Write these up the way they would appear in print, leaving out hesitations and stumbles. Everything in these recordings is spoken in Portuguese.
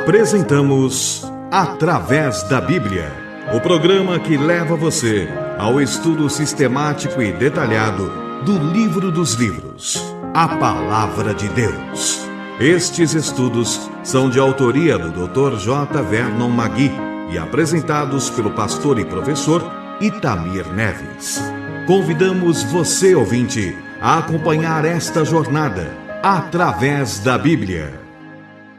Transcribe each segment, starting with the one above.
Apresentamos Através da Bíblia, o programa que leva você ao estudo sistemático e detalhado do Livro dos Livros, a Palavra de Deus. Estes estudos são de autoria do Dr. J. Vernon Magui e apresentados pelo pastor e professor Itamir Neves. Convidamos você, ouvinte, a acompanhar esta jornada através da Bíblia.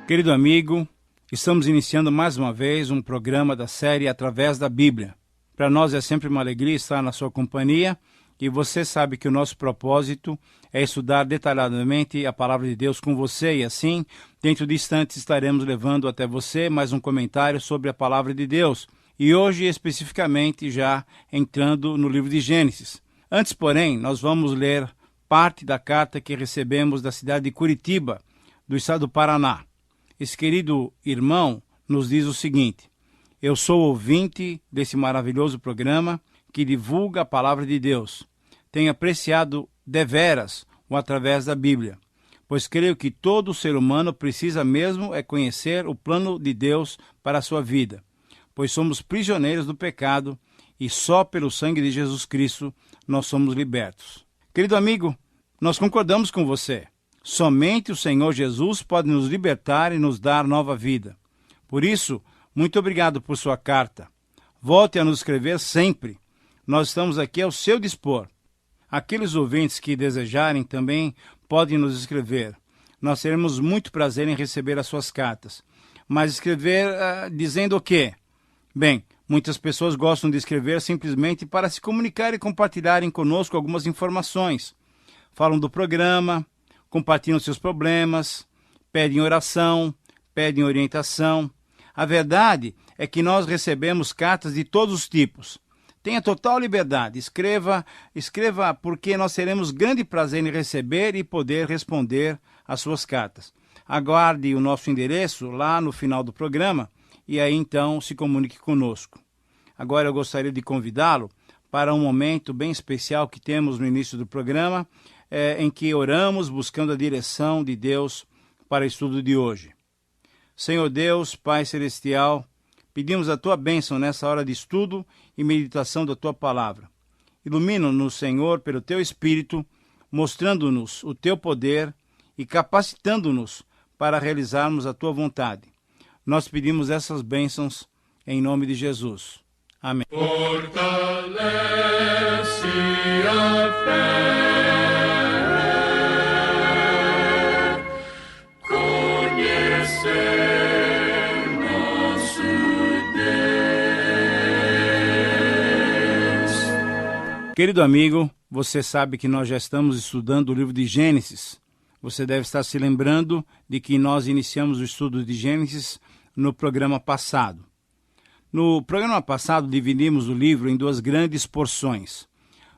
Querido amigo, estamos iniciando mais uma vez um programa da série Através da Bíblia. Para nós é sempre uma alegria estar na sua companhia e você sabe que o nosso propósito é estudar detalhadamente a Palavra de Deus com você e assim, dentro de instantes, estaremos levando até você mais um comentário sobre a Palavra de Deus e hoje especificamente já entrando no livro de Gênesis. Antes, porém, nós vamos ler parte da carta que recebemos da cidade de Curitiba, do estado do Paraná. Esse querido irmão nos diz o seguinte: eu sou ouvinte desse maravilhoso programa que divulga a palavra de Deus. Tenho apreciado deveras o Através da Bíblia, pois creio que todo ser humano precisa mesmo é conhecer o plano de Deus para a sua vida, pois somos prisioneiros do pecado e só pelo sangue de Jesus Cristo nós somos libertos. Querido amigo, nós concordamos com você. Somente o Senhor Jesus pode nos libertar e nos dar nova vida. Por isso, muito obrigado por sua carta. Volte a nos escrever sempre. Nós estamos aqui ao seu dispor. Aqueles ouvintes que desejarem também podem nos escrever. Nós teremos muito prazer em receber as suas cartas. Mas escrever dizendo o quê? Bem, muitas pessoas gostam de escrever simplesmente para se comunicar e compartilharem conosco algumas informações. Falam do programa, compartilham seus problemas, pedem oração, pedem orientação. A verdade é que nós recebemos cartas de todos os tipos. Tenha total liberdade, escreva porque nós teremos grande prazer em receber e poder responder às suas cartas. Aguarde o nosso endereço lá no final do programa e aí então se comunique conosco. Agora eu gostaria de convidá-lo para um momento bem especial que temos no início do programa, em que oramos buscando a direção de Deus para o estudo de hoje. Senhor Deus, Pai Celestial, pedimos a Tua bênção nessa hora de estudo e meditação da Tua Palavra. Ilumina-nos, Senhor, pelo Teu Espírito, mostrando-nos o Teu poder e capacitando-nos para realizarmos a Tua vontade. Nós pedimos essas bênçãos em nome de Jesus. Amém. Fortalece a fé. Querido amigo, você sabe que nós já estamos estudando o livro de Gênesis. Você deve estar se lembrando de que nós iniciamos o estudo de Gênesis no programa passado. No programa passado, dividimos o livro em duas grandes porções.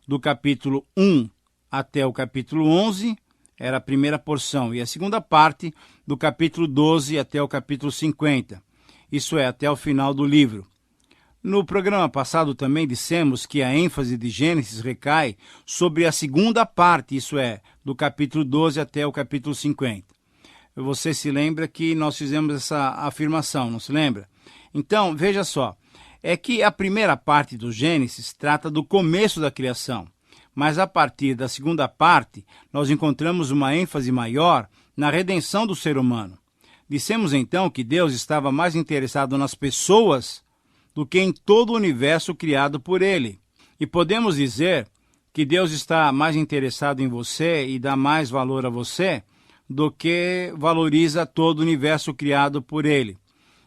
Do capítulo 1 até o capítulo 11 era a primeira porção, e a segunda parte do capítulo 12 até o capítulo 50, isso é, até o final do livro. No programa passado também dissemos que a ênfase de Gênesis recai sobre a segunda parte, isso é, do capítulo 12 até o capítulo 50. Você se lembra que nós fizemos essa afirmação, não se lembra? Então, veja só, é que a primeira parte do Gênesis trata do começo da criação, mas a partir da segunda parte nós encontramos uma ênfase maior na redenção do ser humano. Dissemos então que Deus estava mais interessado nas pessoas do que em todo o universo criado por ele. E podemos dizer que Deus está mais interessado em você e dá mais valor a você do que valoriza todo o universo criado por ele.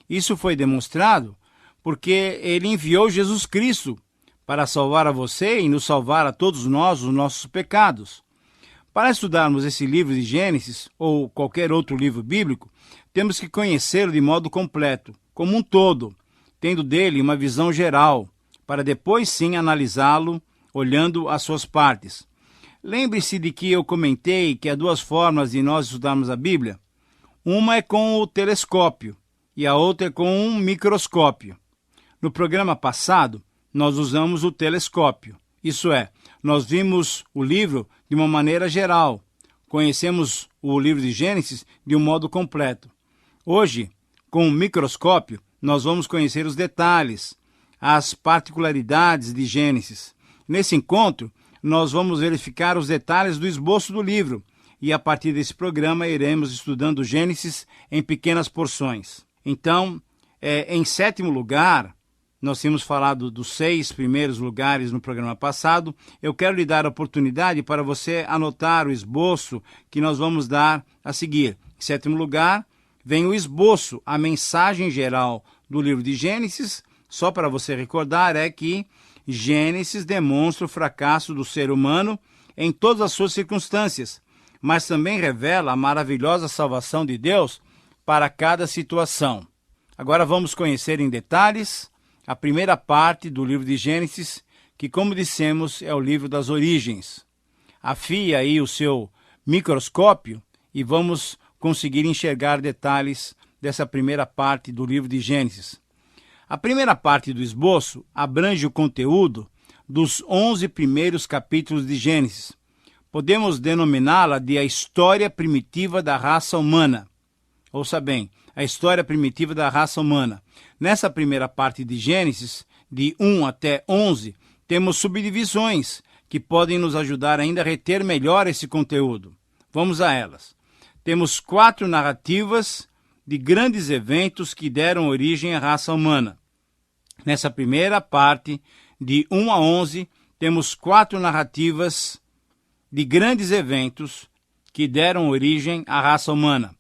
Isso foi demonstrado porque ele enviou Jesus Cristo para salvar a você e nos salvar a todos nós os nossos pecados. Para estudarmos esse livro de Gênesis, ou qualquer outro livro bíblico, temos que conhecê-lo de modo completo, como um todo, tendo dele uma visão geral, para depois sim analisá-lo, olhando as suas partes. Lembre-se de que eu comentei que há duas formas de nós estudarmos a Bíblia. Uma é com o telescópio e a outra é com um microscópio. No programa passado, nós usamos o telescópio, isso é, nós vimos o livro de uma maneira geral, conhecemos o livro de Gênesis de um modo completo. Hoje, com um microscópio, nós vamos conhecer os detalhes, as particularidades de Gênesis. Nesse encontro, nós vamos verificar os detalhes do esboço do livro e, a partir desse programa, iremos estudando Gênesis em pequenas porções. Então, em sétimo lugar, nós tínhamos falado dos 6 primeiros lugares no programa passado. Eu quero lhe dar a oportunidade para você anotar o esboço que nós vamos dar a seguir. Em sétimo lugar, vem o esboço, a mensagem geral do livro de Gênesis. Só para você recordar, é que Gênesis demonstra o fracasso do ser humano em todas as suas circunstâncias, mas também revela a maravilhosa salvação de Deus para cada situação. Agora vamos conhecer em detalhes a primeira parte do livro de Gênesis, que, como dissemos, é o livro das origens. Afie aí o seu microscópio e vamos conseguir enxergar detalhes dessa primeira parte do livro de Gênesis. A primeira parte do esboço abrange o conteúdo dos 11 primeiros capítulos de Gênesis. Podemos denominá-la de a história primitiva da raça humana. Ouça bem, a história primitiva da raça humana. Nessa primeira parte de Gênesis, de 1 até 11, temos subdivisões que podem nos ajudar ainda a reter melhor esse conteúdo. Vamos a elas. Temos 4 narrativas de grandes eventos que deram origem à raça humana. Nessa primeira parte, de 1 a 11, temos 4 narrativas de grandes eventos que deram origem à raça humana.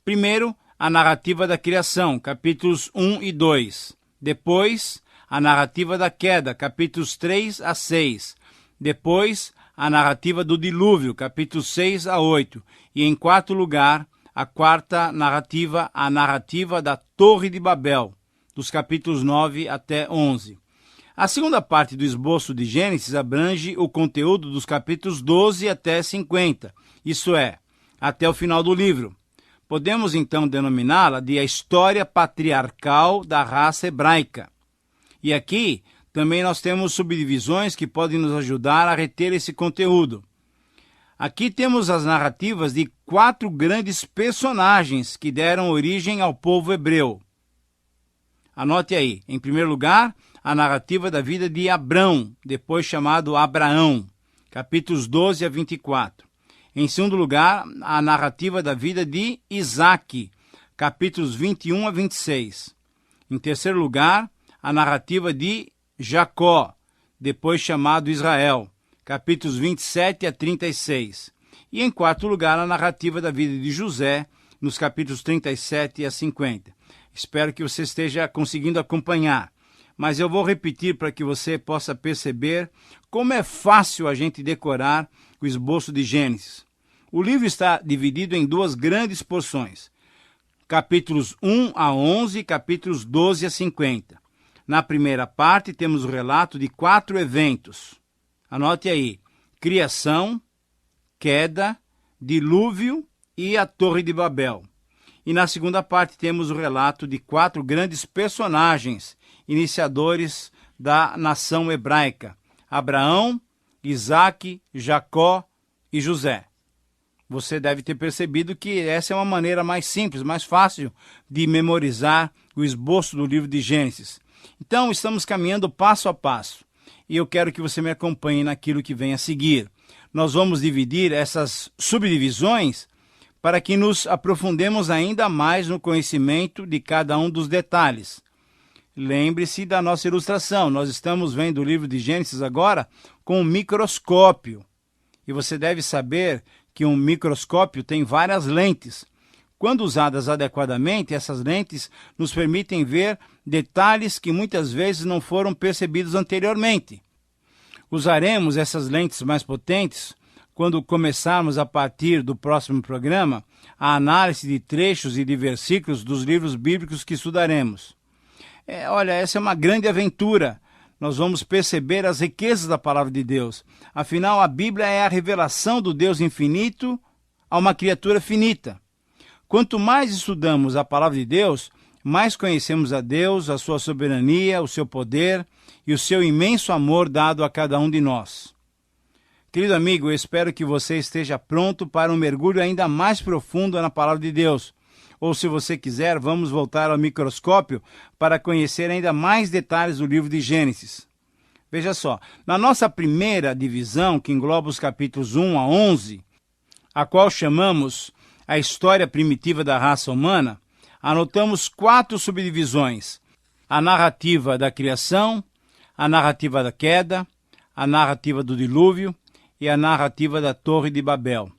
Primeiro, a narrativa da criação, capítulos 1 e 2. Depois, a narrativa da queda, capítulos 3 a 6. Depois, a narrativa do dilúvio, capítulos 6 a 8. E, em quarto lugar, a quarta narrativa, a narrativa da Torre de Babel, dos capítulos 9 até 11. A segunda parte do esboço de Gênesis abrange o conteúdo dos capítulos 12 até 50, isso é, até o final do livro. Podemos então denominá-la de a história patriarcal da raça hebraica. E aqui também nós temos subdivisões que podem nos ajudar a reter esse conteúdo. Aqui temos as narrativas de 4 grandes personagens que deram origem ao povo hebreu. Anote aí, em primeiro lugar, a narrativa da vida de Abrão, depois chamado Abraão, capítulos 12 a 24. Em segundo lugar, a narrativa da vida de Isaque, capítulos 21 a 26. Em terceiro lugar, a narrativa de Jacó, depois chamado Israel, capítulos 27 a 36. E em quarto lugar, a narrativa da vida de José, nos capítulos 37 a 50. Espero que você esteja conseguindo acompanhar, mas eu vou repetir para que você possa perceber como é fácil a gente decorar o esboço de Gênesis. O livro está dividido em 2 grandes porções, capítulos 1 a 11 e capítulos 12 a 50. Na primeira parte temos o relato de 4 eventos. Anote aí, criação, queda, dilúvio e a Torre de Babel. E na segunda parte temos o relato de 4 grandes personagens, iniciadores da nação hebraica: Abraão, Isaque, Jacó e José. Você deve ter percebido que essa é uma maneira mais simples, mais fácil de memorizar o esboço do livro de Gênesis. Então, estamos caminhando passo a passo e eu quero que você me acompanhe naquilo que vem a seguir. Nós vamos dividir essas subdivisões para que nos aprofundemos ainda mais no conhecimento de cada um dos detalhes. Lembre-se da nossa ilustração. Nós estamos vendo o livro de Gênesis agora com um microscópio. E você deve saber que um microscópio tem várias lentes. Quando usadas adequadamente, essas lentes nos permitem ver detalhes que muitas vezes não foram percebidos anteriormente. Usaremos essas lentes mais potentes quando começarmos, a partir do próximo programa, a análise de trechos e de versículos dos livros bíblicos que estudaremos. Olha, essa é uma grande aventura. Nós vamos perceber as riquezas da palavra de Deus. Afinal, a Bíblia é a revelação do Deus infinito a uma criatura finita. Quanto mais estudamos a palavra de Deus, mais conhecemos a Deus, a sua soberania, o seu poder e o seu imenso amor dado a cada um de nós. Querido amigo, eu espero que você esteja pronto para um mergulho ainda mais profundo na palavra de Deus. ou se você quiser, vamos voltar ao microscópio para conhecer ainda mais detalhes do livro de Gênesis. Veja só, na nossa primeira divisão, que engloba os capítulos 1 a 11, a qual chamamos a história primitiva da raça humana, anotamos 4 subdivisões: a narrativa da criação, a narrativa da queda, a narrativa do dilúvio e a narrativa da Torre de Babel.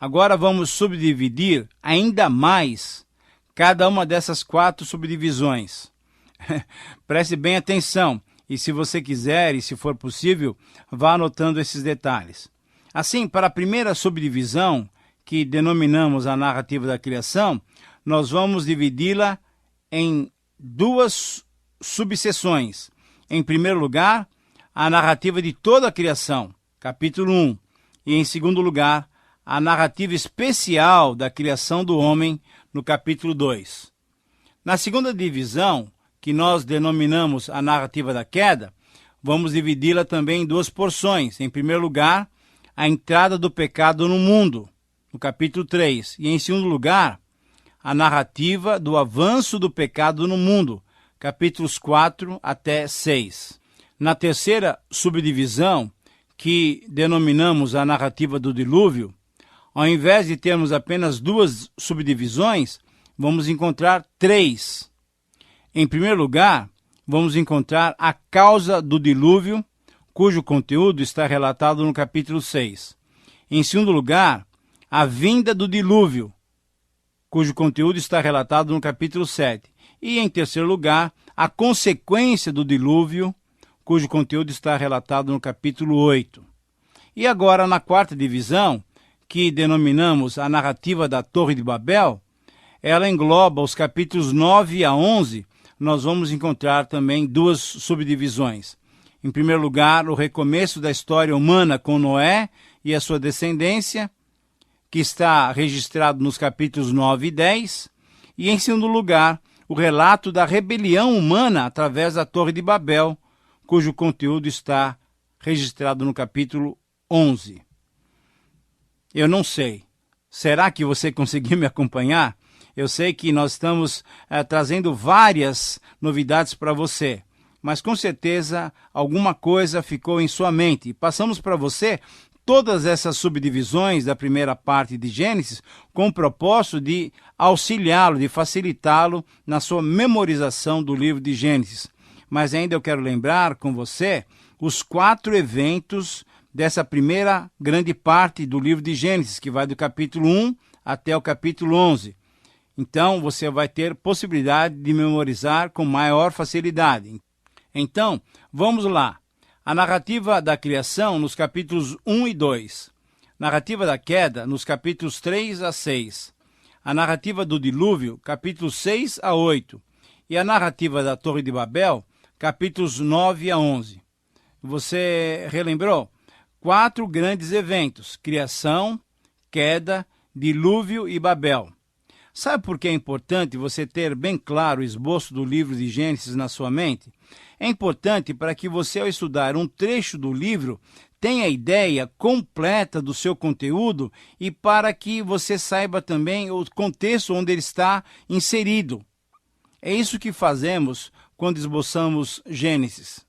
Agora vamos subdividir ainda mais cada uma dessas 4 subdivisões. Preste bem atenção e, se você quiser e se for possível, vá anotando esses detalhes. Assim, para a primeira subdivisão, que denominamos a narrativa da criação, nós vamos dividi-la em 2 subseções. Em primeiro lugar, a narrativa de toda a criação, capítulo 1, e em segundo lugar, a narrativa especial da criação do homem, no capítulo 2. Na segunda divisão, que nós denominamos a narrativa da queda, vamos dividi-la também em 2 porções. Em primeiro lugar, a entrada do pecado no mundo, no capítulo 3. E em segundo lugar, a narrativa do avanço do pecado no mundo, capítulos 4 até 6. Na terceira subdivisão, que denominamos a narrativa do dilúvio, ao invés de termos apenas 2 subdivisões, vamos encontrar 3. Em primeiro lugar, vamos encontrar a causa do dilúvio, cujo conteúdo está relatado no capítulo 6. Em segundo lugar, a vinda do dilúvio, cujo conteúdo está relatado no capítulo 7. E, em terceiro lugar, a consequência do dilúvio, cujo conteúdo está relatado no capítulo 8. E agora, na quarta divisão, que denominamos a narrativa da Torre de Babel, ela engloba os capítulos 9 a 11, nós vamos encontrar também 2 subdivisões. Em primeiro lugar, o recomeço da história humana com Noé e a sua descendência, que está registrado nos capítulos 9 e 10. E, em segundo lugar, o relato da rebelião humana através da Torre de Babel, cujo conteúdo está registrado no capítulo 11. Eu não sei. Será que você conseguiu me acompanhar? Eu sei que nós estamos trazendo várias novidades para você, mas com certeza alguma coisa ficou em sua mente. Passamos para você todas essas subdivisões da primeira parte de Gênesis com o propósito de auxiliá-lo, de facilitá-lo na sua memorização do livro de Gênesis. Mas ainda eu quero lembrar com você os 4 eventos dessa primeira grande parte do livro de Gênesis, que vai do capítulo 1 até o capítulo 11. Então, você vai ter possibilidade de memorizar com maior facilidade. Então, vamos lá. A narrativa da criação nos capítulos 1 e 2. Narrativa da queda nos capítulos 3 a 6. A narrativa do dilúvio, capítulos 6 a 8. E a narrativa da Torre de Babel, capítulos 9 a 11. Você relembrou? 4 grandes eventos: criação, queda, dilúvio e Babel. Sabe por que é importante você ter bem claro o esboço do livro de Gênesis na sua mente? É importante para que você, ao estudar um trecho do livro, tenha a ideia completa do seu conteúdo e para que você saiba também o contexto onde ele está inserido. É isso que fazemos quando esboçamos Gênesis.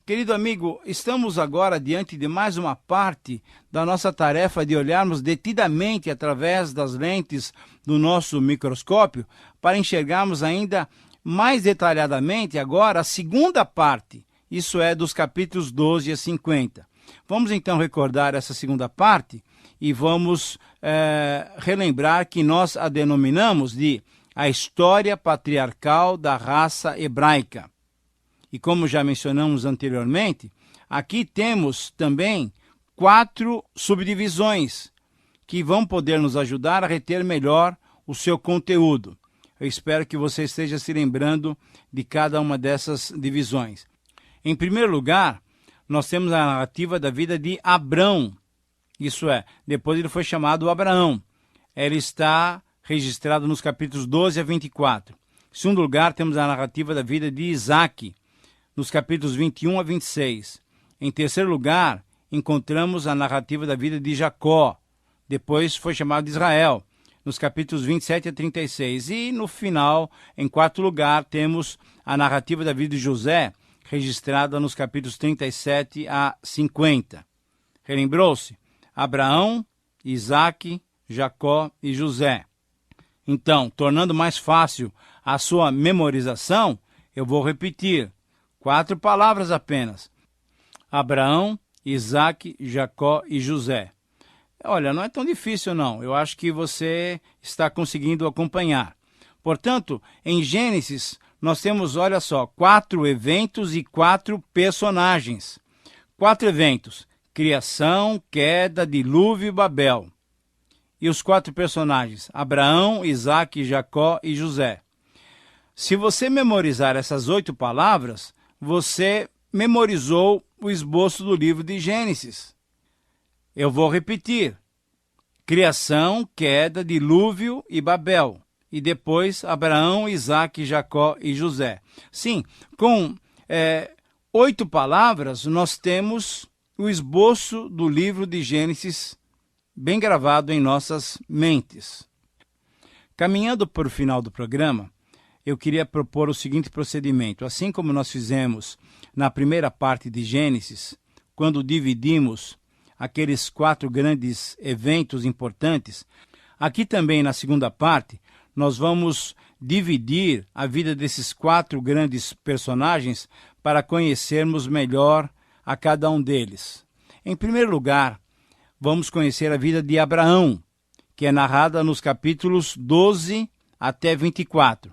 Querido amigo, estamos agora diante de mais uma parte da nossa tarefa de olharmos detidamente através das lentes do nosso microscópio para enxergarmos ainda mais detalhadamente agora a segunda parte, isso é, dos capítulos 12 a 50. Vamos então recordar essa segunda parte e vamos relembrar que nós a denominamos de a história patriarcal da raça hebraica. E como já mencionamos anteriormente, aqui temos também 4 subdivisões que vão poder nos ajudar a reter melhor o seu conteúdo. Eu espero que você esteja se lembrando de cada uma dessas divisões. Em primeiro lugar, nós temos a narrativa da vida de Abrão. Isso é, depois ele foi chamado Abraão. Ele está registrado nos capítulos 12 a 24. Em segundo lugar, temos a narrativa da vida de Isaque, nos capítulos 21 a 26. Em terceiro lugar, encontramos a narrativa da vida de Jacó. Depois foi chamado de Israel, nos capítulos 27 a 36. E no final, em quarto lugar, temos a narrativa da vida de José, registrada nos capítulos 37 a 50. Relembrou-se? Abraão, Isaque, Jacó e José. Então, tornando mais fácil a sua memorização, eu vou repetir 4 palavras apenas. Abraão, Isaque, Jacó e José. Olha, não é tão difícil não. Eu acho que você está conseguindo acompanhar. Portanto, em Gênesis, nós temos, olha só, 4 eventos e 4 personagens. 4 eventos: criação, queda, dilúvio e Babel. E os 4 personagens: Abraão, Isaque, Jacó e José. Se você memorizar essas 8 palavras, você memorizou o esboço do livro de Gênesis. Eu vou repetir: criação, queda, dilúvio e Babel. E depois Abraão, Isaque, Jacó e José. Sim, com 8 palavras nós temos o esboço do livro de Gênesis bem gravado em nossas mentes. Caminhando para o final do programa, eu queria propor o seguinte procedimento. Assim como nós fizemos na primeira parte de Gênesis, quando dividimos aqueles 4 grandes eventos importantes, aqui também na segunda parte, nós vamos dividir a vida desses 4 grandes personagens para conhecermos melhor a cada um deles. Em primeiro lugar, vamos conhecer a vida de Abraão, que é narrada nos capítulos 12 até 24.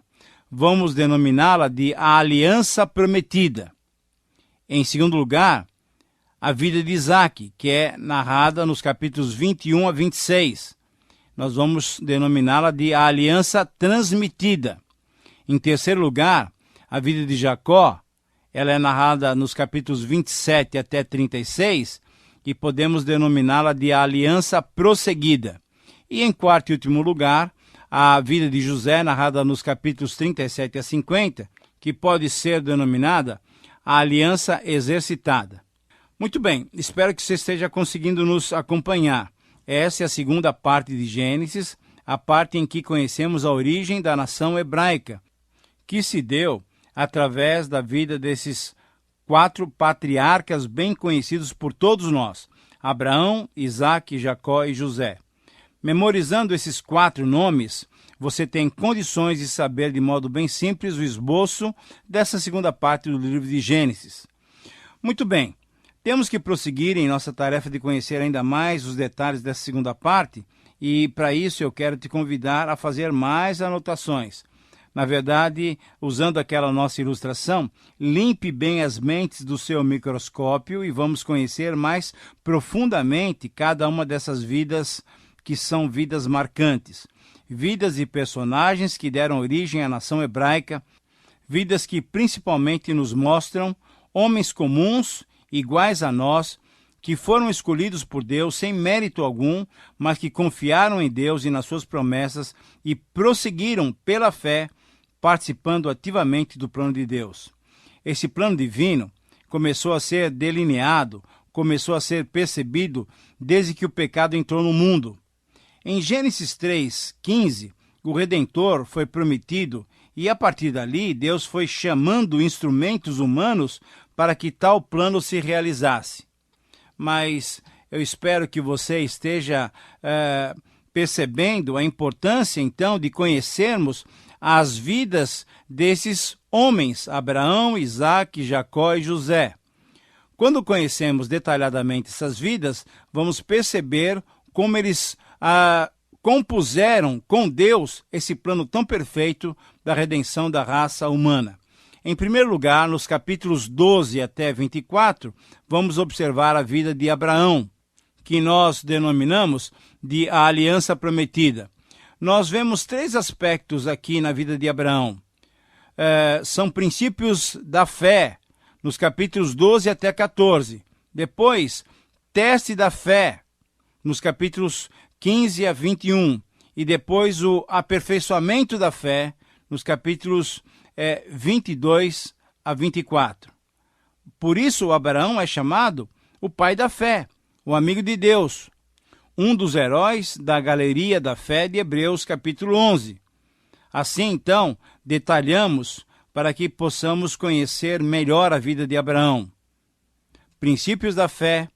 Vamos denominá-la de a Aliança Prometida. Em segundo lugar, a vida de Isaque, que é narrada nos capítulos 21 a 26. Nós vamos denominá-la de a Aliança Transmitida. Em terceiro lugar, a vida de Jacó, ela é narrada nos capítulos 27 até 36, e podemos denominá-la de a Aliança Prosseguida. E em quarto e último lugar, a vida de José, narrada nos capítulos 37 a 50, que pode ser denominada a Aliança Exercitada. Muito bem, espero que você esteja conseguindo nos acompanhar. Essa é a segunda parte de Gênesis, a parte em que conhecemos a origem da nação hebraica, que se deu através da vida desses 4 patriarcas bem conhecidos por todos nós: Abraão, Isaque, Jacó e José. Memorizando esses 4 nomes, você tem condições de saber de modo bem simples o esboço dessa segunda parte do livro de Gênesis. Muito bem, temos que prosseguir em nossa tarefa de conhecer ainda mais os detalhes dessa segunda parte, e para isso eu quero te convidar a fazer mais anotações. Na verdade, usando aquela nossa ilustração, limpe bem as mentes do seu microscópio e vamos conhecer mais profundamente cada uma dessas vidas que são vidas marcantes. Vidas e personagens que deram origem à nação hebraica, vidas que principalmente nos mostram homens comuns, iguais a nós, que foram escolhidos por Deus sem mérito algum, mas que confiaram em Deus e nas suas promessas e prosseguiram pela fé, participando ativamente do plano de Deus. Esse plano divino começou a ser delineado, começou a ser percebido desde que o pecado entrou no mundo. Em Gênesis 3:15, o Redentor foi prometido e, a partir dali, Deus foi chamando instrumentos humanos para que tal plano se realizasse. Mas eu espero que você esteja percebendo a importância, então, de conhecermos as vidas desses homens, Abraão, Isaque, Jacó e José. Quando conhecemos detalhadamente essas vidas, vamos perceber como eles compuseram com Deus esse plano tão perfeito da redenção da raça humana. Em primeiro lugar, nos capítulos 12 até 24, vamos observar a vida de Abraão, que nós denominamos de a Aliança Prometida. Nós vemos 3 aspectos aqui na vida de Abraão. São princípios da fé, nos capítulos 12 até 14. Depois, teste da fé, nos capítulos 15 a 21. E depois, o aperfeiçoamento da fé, nos capítulos 22 a 24. Por isso, Abraão é chamado o pai da fé, o amigo de Deus. um dos heróis da galeria da fé de Hebreus capítulo 11. Assim, então, detalhamos para que possamos conhecer melhor a vida de Abraão. Princípios da fé,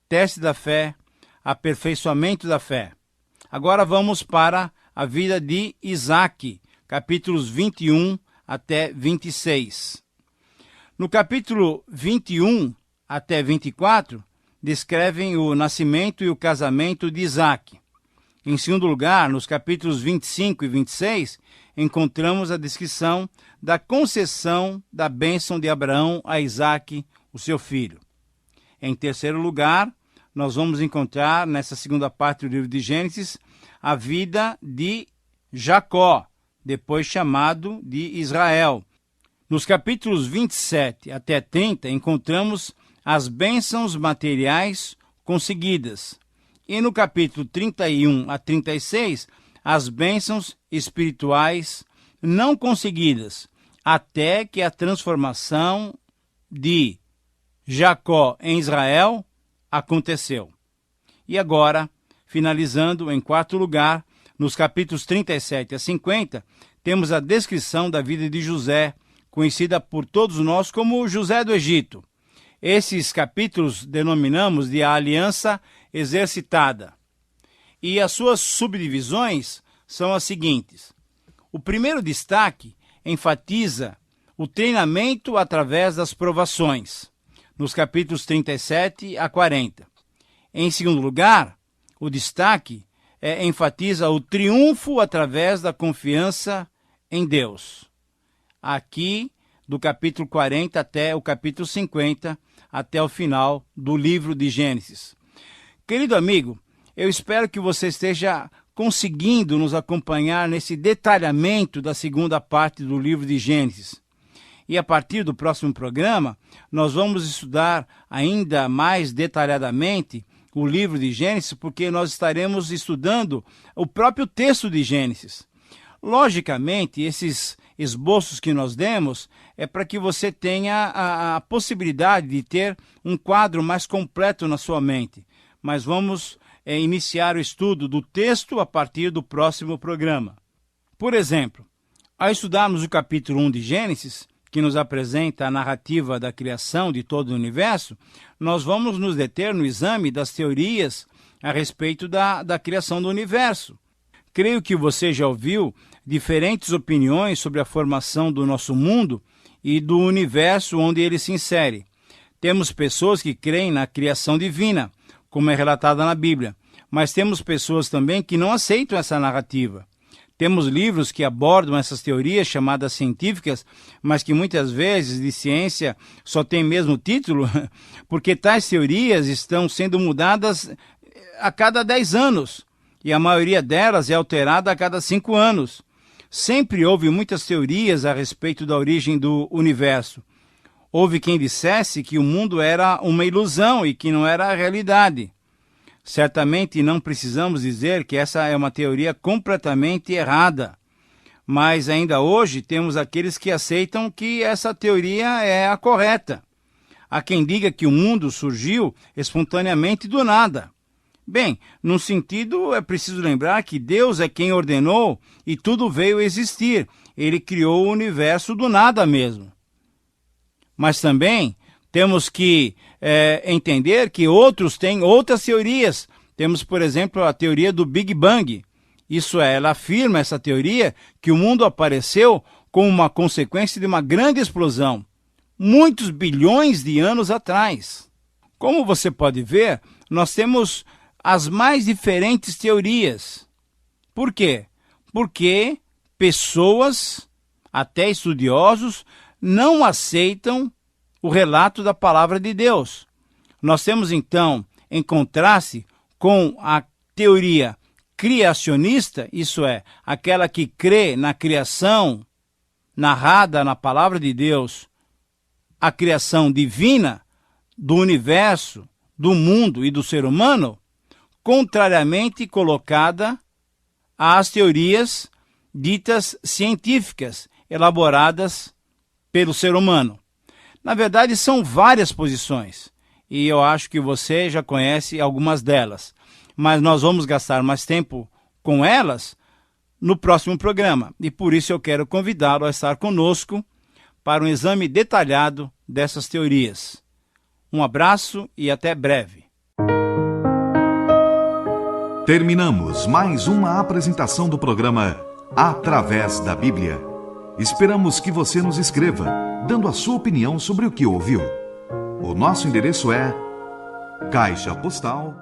teste da fé, aperfeiçoamento da fé. Agora vamos para a vida de Isaque, capítulos 21 até 26. No capítulo 21 até 24, descrevem o nascimento e o casamento de Isaque. Em segundo lugar, nos capítulos 25 e 26, encontramos a descrição da concessão da bênção de Abraão a Isaque, o seu filho. Em terceiro lugar, nós vamos encontrar, nessa segunda parte do livro de Gênesis, a vida de Jacó, depois chamado de Israel. Nos capítulos 27 até 30, encontramos as bênçãos materiais conseguidas. E no capítulo 31 a 36, as bênçãos espirituais não conseguidas, até que a transformação de Jacó em Israel aconteceu. E agora, finalizando em quarto lugar, nos capítulos 37 a 50, temos a descrição da vida de José, conhecida por todos nós como José do Egito. Esses capítulos denominamos de a aliança exercitada. E as suas subdivisões são as seguintes. O primeiro destaque enfatiza o treinamento através das provações, nos capítulos 37 a 40. Em segundo lugar, o destaque enfatiza o triunfo através da confiança em Deus. Aqui, do capítulo 40 até o capítulo 50, até o final do livro de Gênesis. Querido amigo, eu espero que você esteja conseguindo nos acompanhar nesse detalhamento da segunda parte do livro de Gênesis. E a partir do próximo programa, nós vamos estudar ainda mais detalhadamente o livro de Gênesis, porque nós estaremos estudando o próprio texto de Gênesis. Logicamente, esses esboços que nós demos é para que você tenha a possibilidade de ter um quadro mais completo na sua mente. Mas vamos iniciar o estudo do texto a partir do próximo programa. Por exemplo, ao estudarmos o capítulo 1 de Gênesis, que nos apresenta a narrativa da criação de todo o universo, nós vamos nos deter no exame das teorias a respeito da criação do universo. Creio que você já ouviu diferentes opiniões sobre a formação do nosso mundo e do universo onde ele se insere. Temos pessoas que creem na criação divina, como é relatada na Bíblia, mas temos pessoas também que não aceitam essa narrativa. Temos livros que abordam essas teorias chamadas científicas, mas que muitas vezes de ciência só tem mesmo título, porque tais teorias estão sendo mudadas a cada 10 anos, e a maioria delas é alterada a cada 5 anos. Sempre houve muitas teorias a respeito da origem do universo. Houve quem dissesse que o mundo era uma ilusão e que não era a realidade. Certamente não precisamos dizer que essa é uma teoria completamente errada, mas ainda hoje temos aqueles que aceitam que essa teoria é a correta. Há quem diga que o mundo surgiu espontaneamente do nada. Bem, num sentido é preciso lembrar que Deus é quem ordenou e tudo veio a existir. Ele criou o universo do nada mesmo. Mas também temos que entender que outros têm outras teorias. Temos, por exemplo, a teoria do Big Bang. Isso é, ela afirma essa teoria que o mundo apareceu como uma consequência de uma grande explosão, muitos bilhões de anos atrás. Como você pode ver, nós temos as mais diferentes teorias. Por quê? Porque pessoas, até estudiosos, não aceitam o relato da palavra de Deus. Nós temos então, em contraste com a teoria criacionista, isso é, aquela que crê na criação narrada na palavra de Deus, a criação divina do universo, do mundo e do ser humano, contrariamente colocada às teorias ditas científicas, elaboradas pelo ser humano. Na verdade, são várias posições, e eu acho que você já conhece algumas delas. mas nós vamos gastar mais tempo com elas no próximo programa. E por isso eu quero convidá-lo a estar conosco para um exame detalhado dessas teorias. Um abraço e até breve. Terminamos mais uma apresentação do programa Através da Bíblia. Esperamos que você nos escreva, dando a sua opinião sobre o que ouviu. O nosso endereço é Caixa Postal